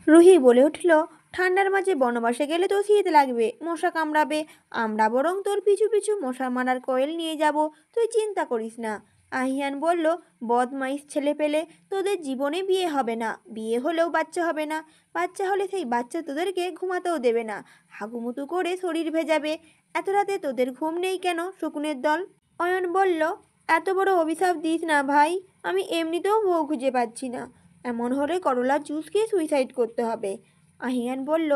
রুহি বলে উঠল, ঠান্ডার মাঝে বনবাসে গেলে তো শীত লাগবে, মশা কামড়াবে। আমরা বরং তোর পিছু পিছু মশা মারার কয়েল নিয়ে যাব, তুই চিন্তা করিস না। আহিয়ান বলল, বদমাইশ ছেলে পেলে, তোদের জীবনে বিয়ে হবে না, বিয়ে হলেও বাচ্চা হবে না, বাচ্চা হলে সেই বাচ্চা তোদেরকে ঘুমাতেও দেবে না, হাগুমুতু করে শরীর ভেজাবে। এত রাতে তোদের ঘুম নেই কেন শকুনের দল? অয়ন বলল, এত বড় অভিশাপ দিস না ভাই, আমি এমনিতেও বউ খুঁজে পাচ্ছি না, এমন হলে করলার জুস খেয়ে সুইসাইড করতে হবে। আহিয়ান বলল,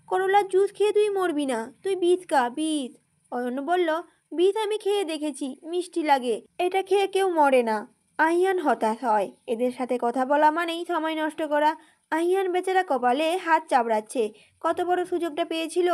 করলার জুস খেয়ে তুই মরবি না, তুই বিষ খা, বিষ। অয়ন বলল, বিষ আমি খেয়ে দেখেছি, মিষ্টি লাগে, এটা খেয়ে কেউ মরে না। আহিয়ান হতাশ হয়, এদের সাথে কথা বলা মানেই সময় নষ্ট করা। আহিয়ান বেচারা কপালে হাত চাপড়াচ্ছে, কত বড় সুযোগটা পেয়েছিল।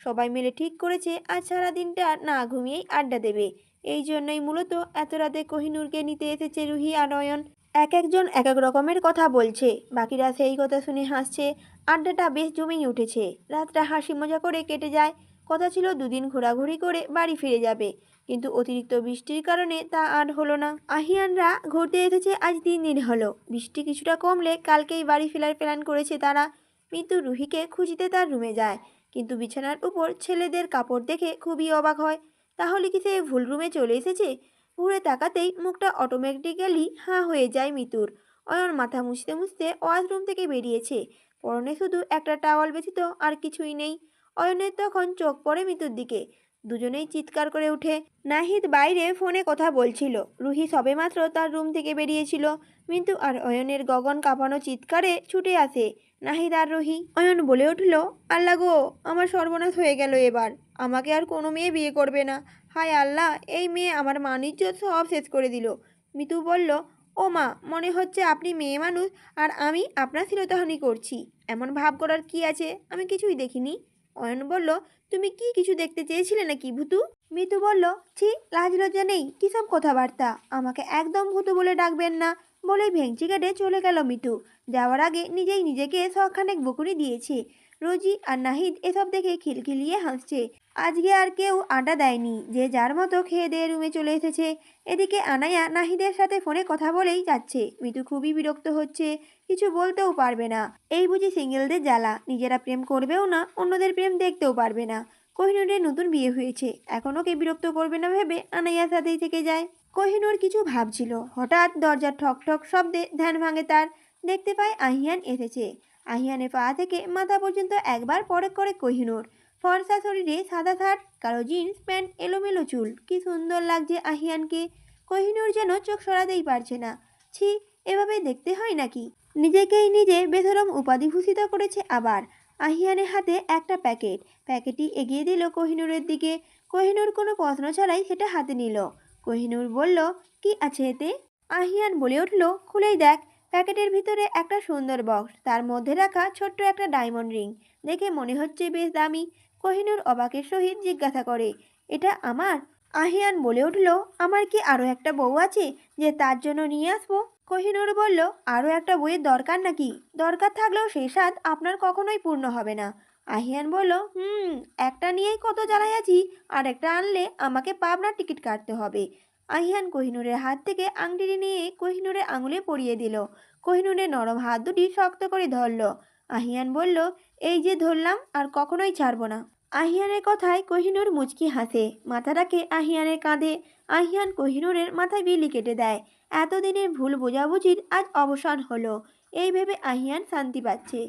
সবাই মিলে ঠিক করেছে আজ সারাদিনটা না ঘুমিয়েই আড্ডা দেবে। এই জন্যই মূলত এত রাতে কোহিনূরকে নিতে এসেছে রুহি আর অয়ন। এক একজন এক এক রকমের কথা বলছে, বাকিরা সেই কথা শুনে হাসছে। আড্ডাটা বেশ জমেই উঠেছে, রাতটা হাসি মজা করে কেটে যায়। কথা ছিল দুদিন ঘোরাঘুরি করে বাড়ি ফিরে যাবে, কিন্তু অতিরিক্ত বৃষ্টির কারণে তা আর হলো না। আহিয়ানরা ঘুরতে এসেছে আজ 3 দিন হলো, বৃষ্টি কিছুটা কমলে কালকেই বাড়ি ফেরার প্ল্যান করেছে তারা। মিতু রুহিকে খুঁজিতে তার রুমে যায়, কিন্তু বিছানার উপর ছেলেদের কাপড় দেখে খুবই অবাক হয়। তাহলে কি সে ভুল রুমে চলে এসেছে? ঘুরে তাকাতেই মুখটা অটোমেটিক্যালি হাঁ হয়ে যায় মিতুর। অয়ন মাথা মুছতে মুছতে ওয়াশরুম থেকে বেরিয়েছে, পরনে শুধু একটা টাওয়াল ব্যতীত আর কিছুই নেই। অয়নের তখন চোখ পড়ে মিতুর দিকে, দুজনেই চিৎকার করে ওঠে। নাহিদ বাইরে ফোনে কথা বলছিল, রুহি সবেমাত্র তার রুম থেকে বেরিয়েছিল। মিতু আর অয়নের গগন কাঁপানো চিৎকারে ছুটে আসে নাহিদ আর রুহি। অয়ন বলে উঠল, আল্লাহ গো, আমার সর্বনাশ হয়ে গেল এবার, আমাকে আর কোনো মেয়ে বিয়ে করবে না। হায় আল্লাহ, এই মেয়ে আমার মান ইজ্জত সব শেষ করে দিল। মিতু বলল, ও মা, মনে হচ্ছে আপনি মেয়ে মানুষ আর আমি আপনার শ্লীলতাহানি করছি। এমন ভাব করার কি আছে, আমি কিছুই দেখিনি। অয়ন বলল, তুমি কি কিছু দেখতে চেয়েছিলে নাকি ভূতু? মিতু বলল, ছি, লাজ লজ্জা নেই, কী সব কথাবার্তা, আমাকে একদম ভূতু বলে ডাকবেন না। বলেই ভেংচি কেটে চলে গেল মিতু। যাওয়ার আগে নিজেই নিজেকে শখানেক বকুনি দিয়েছে। রোজি আর নাহিদ এসব দেখে খিলখিলিয়ে হাসছে। আজকে আর কেউ আড্ডা দেয়নি, যে যার মতো খেয়ে দিয়ে রুমে চলে এসেছে। এদিকে আনায়া নাহিদের সাথে ফোনে কথা বলেই যাচ্ছে। মিতু খুবই বিরক্ত হচ্ছে, কিছু বলতেও পারবে না। এই বুঝি সিঙ্গেলদের জ্বালা, নিজেরা প্রেম করবেও না, অন্যদের প্রেম দেখতেও পারবে না। কোহিনূরের নতুন বিয়ে হয়েছে, এখন ওকে বিরক্ত করবে না ভেবে আনাইয়ার সাথেই থেকে যায়। কোহিনূর কিছু ভাবছিল, হঠাৎ দরজার ঠক ঠক শব্দে ধ্যান ভাঙে তার। দেখতে পায় আহিয়ান এসেছে। আহিয়ানের পা থেকে মাথা পর্যন্ত একবার পরক করে কোহিনূর। ফর্সা শরীরে সাদা শার্ট, কালো জিন্স প্যান্ট, এলোমেলো চুল, কি সুন্দর লাগছে আহিয়ানকে। কোহিনূর যেন চোখ সরাতেই পারছে না। ছি, এভাবে দেখতে হয় নাকি? নিজেকেই নিজে বেধরম উপাধি ভূষিত করেছে আবার। আহিয়ানের হাতে একটা প্যাকেট, প্যাকেটটি এগিয়ে দিল কোহিনূরের দিকে। কোহিনূর কোনো প্রশ্ন ছাড়াই সেটা হাতে নিল। কোহিনূর বলল, কি আছে এতে? আহিয়ান বলে উঠল, খুলেই দেখ। প্যাকেটের ভিতরে একটা সুন্দর বক্স, তার মধ্যে রাখা ছোট্ট একটা ডায়মন্ড রিং, দেখে মনে হচ্ছে বেশ দামি। কোহিনূর অবাকের সহিত জিজ্ঞাসা করে, এটা আমার? আহিয়ান বলে উঠল, আমার কি আরও একটা বউ আছে যে তার জন্য নিয়ে আসবো? কোহিনূর বলল, আরও একটা বইয়ের দরকার নাকি? দরকার থাকলেও সেই স্বাদ আপনার কখনোই পূর্ণ হবে না। আহিয়ান বলল, একটা নিয়েই কত জ্বালাই আছি, আর একটা আনলে আমাকে পাবনার টিকিট কাটতে হবে। আহিয়ান কোহিনূরের হাত থেকে আংটিটি নিয়ে কোহিনূরের আঙুলে পরিয়ে দিল। কোহিনূরের নরম হাত দুটি শক্ত করে ধরল। আহিয়ান বলল, এই যে ধরলাম, আর কখনোই ছাড়ব না। আহিয়ানের কথায় কোহিনূর মুচকি হাসে, মাথা রাখে আহিয়ানের কাঁধে। আহিয়ান কোহিনূরের মাথায় বিলি কেটে দেয়। এতদিনের ভুল বোঝাবুঝির আজ অবসান হলো, এই ভেবে আহিয়ান শান্তি পাচ্ছে।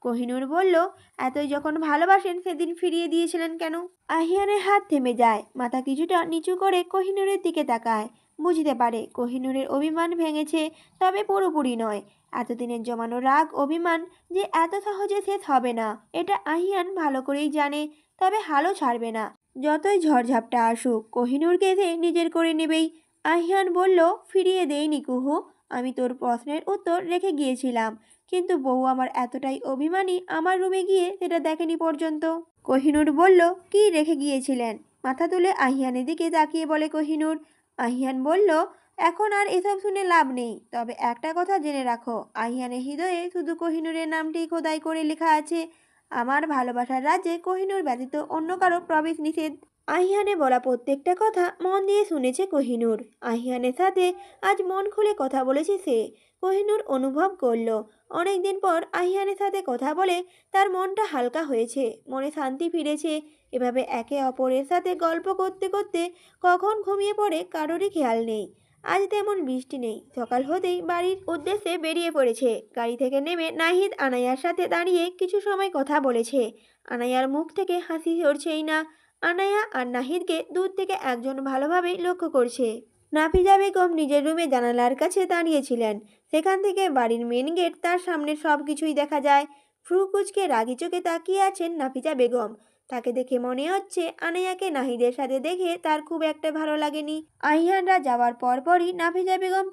কোহিনূর বলল, এতই যখন ভালোবাসেন সেদিন ফিরিয়ে দিয়েছিলেন কেন? আহিয়ানের হাত থেমে যায়, মাথা কিছুটা নিচু করে কোহিনূরের দিকে তাকায়। বুঝতে পারে কোহিনূরের অভিমান ভেঙেছে, তবে পুরোপুরি নয়। এতদিনের জমানো রাগ অভিমান যে এত সহজে শেষ হবে না, এটা আহিয়ান ভালো করেই জানে। তবে হালও ছাড়বে না, যতই ঝড়ঝাপটা আসুক কোহিনূরকে সে নিজের করে নেবেই। আহিয়ান বলল, ফিরিয়ে দেইনি কুহু, আমি তোর প্রশ্নের উত্তর রেখে গিয়েছিলাম, কিন্তু বউ আমার এতটাই অভিমানী আমার রুমে গিয়ে সেটা দেখেনি পর্যন্ত। কোহিনূর বলল, কি রেখে গিয়েছিলেন? মাথা তুলে আহিয়ানের দিকে তাকিয়ে বলে কোহিনূর। আহিয়ান বলল, এখন আর এসব শুনে লাভ নেই, তবে একটা কথা জেনে রাখো, আহিয়ানের হৃদয়ে শুধু কোহিনূরের নামটি খোদাই করে লেখা আছে। আমার ভালোবাসার রাজ্যে কোহিনূর ব্যতীত অন্য কারো প্রবেশ নিষেধ। আহিয়ানে বলা প্রত্যেকটা কথা মন দিয়ে শুনেছে কোহিনূর। আহিয়ানের সাথে আজ মন খুলে কথা বলেছে সে। কোহিনূর অনুভব করল অনেক দিন পর আহিয়ানের সাথে কথা বলে তার মনটা হালকা হয়েছে, মনে শান্তি ফিরেছে। এভাবে একে অপরের সাথে গল্প করতে করতে কখন ঘুমিয়ে পড়ে কারোরই খেয়াল নেই। আজ তেমন বৃষ্টি নেই, সকাল হতেই বাড়ির উদ্দেশ্যে বেরিয়ে পড়েছে। গাড়ি থেকে নেমে নাহিদ আনায়ার সাথে দাঁড়িয়ে কিছু সময় কথা বলেছে। আনায়ার মুখ থেকে হাসি সরছেই না। আনায়া আর নাহিদকে দূর থেকে একজন ভালোভাবেই লক্ষ্য করছে। নাফিজা বেগম নিজের রুমে জানালার কাছে দাঁড়িয়েছিলেন। সেখান থেকে বাড়ির মেন গেট, তার সামনে সব কিছুই দেখা যায়। ফ্রু কুচকে রাগি চোখে তাকিয়ে আছেন নাফিজা বেগম। তাকে দেখে মনে হচ্ছে আনায়াকে নাহিদের সাথে দেখে তার খুব একটা ভালো লাগেনি। আহিয়ানরা যাওয়ার পরপরই নাফিজা বেগম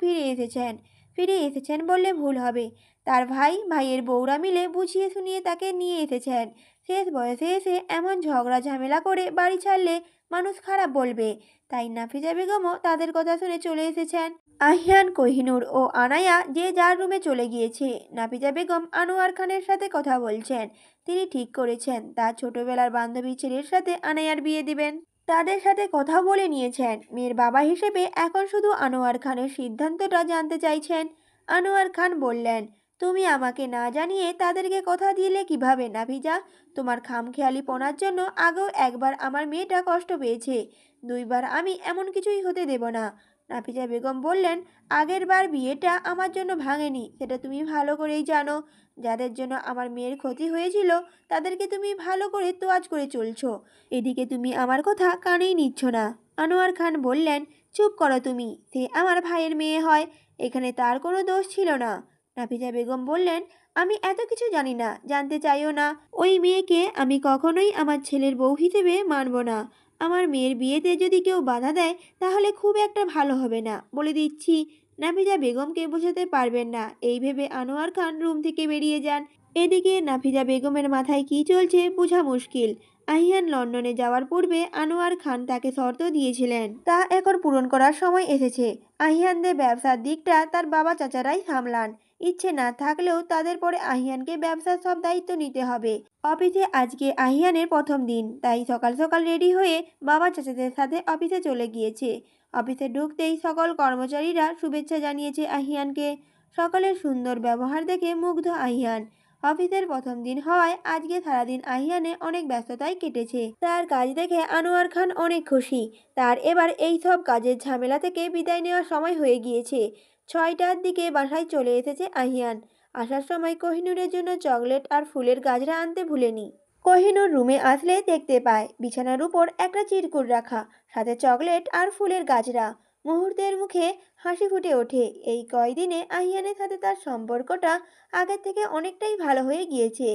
ফিরে এসেছেন বললে ভুল হবে। তার ভাইয়ের বউরা মিলে বুঝিয়ে শুনিয়ে তাকে নিয়ে এসেছেন। শেষ বয়সে এসে এমন ঝগড়া ঝামেলা করে বাড়ি ছাড়লে মানুষ খারাপ বলবে, তাই নাফিজা বেগমও তাদের কথা শুনে চলে এসেছেন। আহিয়ান, কোহিনূর ও আনায়া যে যার রুমে চলে গিয়েছে। নাফিজা বেগম আনোয়ার খানের সাথে কথা বলছেন। তিনি ঠিক করেছেন তার ছোটবেলার বান্ধবী ছেলের সাথে আনায়ার বিয়ে দিবেন। তাদের সাথে কথা বলে নিয়েছেন। মেয়ের বাবা হিসেবে এখন শুধু আনোয়ার খানের সিদ্ধান্তটা জানতে চাইছেন। আনোয়ার খান বললেন, তুমি আমাকে না জানিয়ে তাদেরকে কথা দিলে কিভাবে নাফিজা? তোমার খামখেয়ালিপনার জন্য আগেও একবার আমার মেয়েটা কষ্ট পেয়েছে, দুইবার আমি এমন কিছুই হতে দেব না। নাফিজা বেগম বললেন, আগের বার বিয়েটা আমার জন্য ভাঙেনি, সেটা তুমি ভালো করেই জানো। যাদের জন্য আমার মেয়ের ক্ষতি হয়েছিল তাদেরকে তুমি ভালো করে তোয়াজ করে চলছো, এদিকে তুমি আমার কথা কানেই নিচ্ছ না। আনোয়ার খান বললেন, চুপ করো তুমি, সে আমার ভাইয়ের মেয়ে হয়, এখানে তার কোনো দোষ ছিল না। নাফিজা বেগম বললেন, আমি এত কিছু জানি না, জানতে চাইও না। ওই মেয়েকে আমি কখনোই আমার ছেলের বউ হিসেবে মানব না। আমার মেয়ের বিয়েতে যদি কেউ বাধা দেয় তাহলে খুব একটা ভালো হবে না, বলে দিচ্ছি। নাফিজা বেগমকে বোঝাতে পারবেন না, এই ভেবে আনোয়ার খান রুম থেকে বেরিয়ে যান। এদিকে নাফিজা বেগমের মাথায় কী চলছে বোঝা মুশকিল। আহিয়ান লন্ডনে যাওয়ার পূর্বে আনোয়ার খান তাকে শর্ত দিয়েছিলেন, তা এখন পূরণ করার সময় এসেছে। আহিয়ানদের ব্যবসার দিকটা তার বাবা চাচারাই সামলান। ইচ্ছে না থাকলেও তাদের পরে আহিয়ানকে ব্যবসার সব দায়িত্ব নিতে হবে। অফিসে আজকে আহিয়ানের প্রথম দিন, তাই সকাল সকাল রেডি হয়ে বাবা চাচাদের সাথে অফিসে চলে গিয়েছে। অফিসে ঢুকতেই সকল কর্মচারীরা শুভেচ্ছা জানিয়েছে আহিয়ানকে। সকলের সুন্দর ব্যবহার দেখে মুগ্ধ আহিয়ান। অফিসের প্রথম দিন হওয়ায় আজকে সারাদিন আহিয়ানে অনেক ব্যস্ততায় কেটেছে। তার কাজ দেখে আনোয়ার খান অনেক খুশি। তার এবার এই সব কাজের ঝামেলা থেকে বিদায় নেওয়ার সময় হয়ে গিয়েছে। 6টার দিকে বাসায় চলে এসেছে আহিয়ান। আসার সময় কোহিনূরের জন্য চকলেট আর ফুলের গাজরা আনতে ভুলেনি। কোহিনূর রুমে আসলে দেখতে পায় বিছানার উপর একটা চিরকুট রাখা, সাথে চকলেট আর ফুলের গাজরা। মুহূর্তের মুখে হাসি ফুটে ওঠে। এই কয়দিনে আহিয়ানের সাথে তার সম্পর্কটা আগের থেকে অনেকটাই ভালো হয়ে গিয়েছে।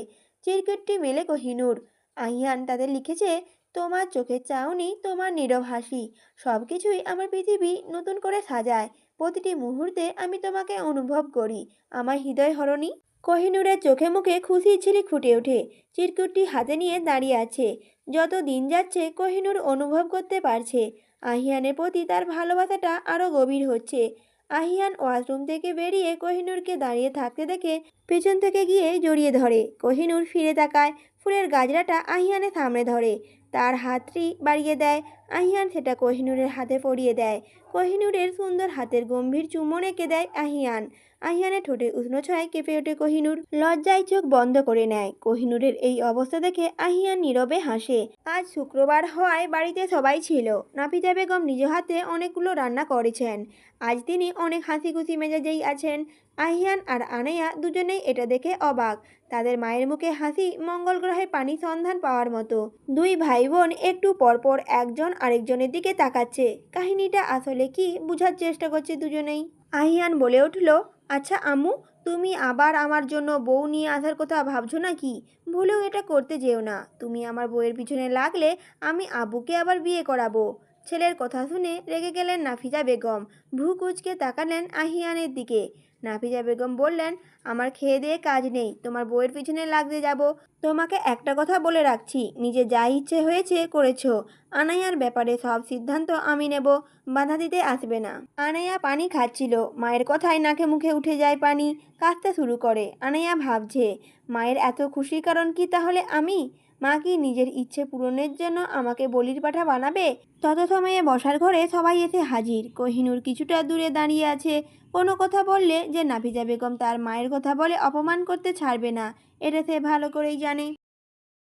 চিরকুটটি মেলে কোহিনূর। আহিয়ান তাদের লিখেছে, তোমার চোখের চাউনি, তোমার নীরব হাসি, সব কিছুই আমার পৃথিবী নতুন করে সাজায়। প্রতিটি মুহূর্তে আমি তোমাকে অনুভব করি, আমার হৃদয় হরণী। কোহিনূরের চোখে মুখে খুশির ঝিলিক ফুটে ওঠে। চিরকুটটি হাতে নিয়ে দাঁড়িয়ে আছে। যত দিন যাচ্ছে কোহিনূর অনুভব করতে পারছে আহিয়ানের প্রতি তার ভালোবাসাটা আরও গভীর হচ্ছে। আহিয়ান ওয়াশরুম থেকে বেরিয়ে কোহিনূরকে দাঁড়িয়ে থাকতে দেখে পেছন থেকে গিয়ে জড়িয়ে ধরে। কোহিনূর ফিরে তাকায়, ফুলের গাজরাটা আহিয়ানের সামনে ধরে, তার হাতটি বাড়িয়ে দেয়। আহিয়ান সেটা কোহিনূরের হাতে পরিয়ে দেয়। কোহিনূরের সুন্দর হাতের গম্ভীর চুম্বন এঁকে দেয় আহিয়ান। আহিয়ানের ঠোঁটে উষ্ণ ছোঁয়ায় কেঁপে ওঠে কোহিনূর। লজ্জায় চোখ বন্ধ করে নেয়। কোহিনূরের এই অবস্থা দেখে আহিয়ান নীরবে হাসে। আজ শুক্রবার হওয়ায় বাড়িতে সবাই ছিল। নাফিজা বেগম নিজ হাতে অনেকগুলো রান্না করেছেন। আজ তিনি অনেক হাসি খুশি মেজাজেই আছেন। আহিয়ান আর আনায়া দুজনেই এটা দেখে অবাক। তাদের মায়ের মুখে হাসি মঙ্গল গ্রহে পানি সন্ধান পাওয়ার মতো। দুই ভাই বোন একটু পরপর একজন আরেকজনের দিকে তাকাচ্ছে। কাহিনীটা আসলে কি বোঝার চেষ্টা করছে দুজনেই। আহিয়ান বলে উঠল, আচ্ছা আম্মু, তুমি আবার আমার জন্য বউ নিয়ে আসার কথা ভাবছো নাকি? ভুলেও এটা করতে যেও না। তুমি আমার বউয়ের পিছনে লাগলে আমি আব্বুকে আবার বিয়ে করাবো। ছেলের কথা শুনে রেগে গেলেন নাফিজা বেগম। ভ্রু কুঁচকে তাকালেন আহিয়ানের দিকে। নাফিজা বেগম বললেন, আমার খেয়ে দিয়ে কাজ নেই, তোমার বউয়ের পিছনে লাগতে যাব? তোমাকে একটা কথা বলে রাখছি, নিজে যা ইচ্ছে হয়েছে করেছো। আনায়ার ব্যাপারে সব সিদ্ধান্ত আমি নেব, বাধা দিতে আসবে না। আনায়া পানি খাচ্ছিল। মায়ের কথায় নাকে মুখে উঠে যায় পানি, কাঁদতে শুরু করে। আনায়া ভাবছে, মায়ের এত খুশির কারণ কি তাহলে আমি? মা কি নিজের ইচ্ছে পূরণের জন্য আমাকে বলির পাঠা বানাবে? তত সময়ে বসার ঘরে সবাই এসে হাজির। কোহিনূর কিছুটা দূরে দাঁড়িয়ে আছে। কোনো কথা বললে যে নাফিজা বেগম তার মায়ের কথা বলে অপমান করতে ছাড়বে না, এটা সে ভালো করেই জানে।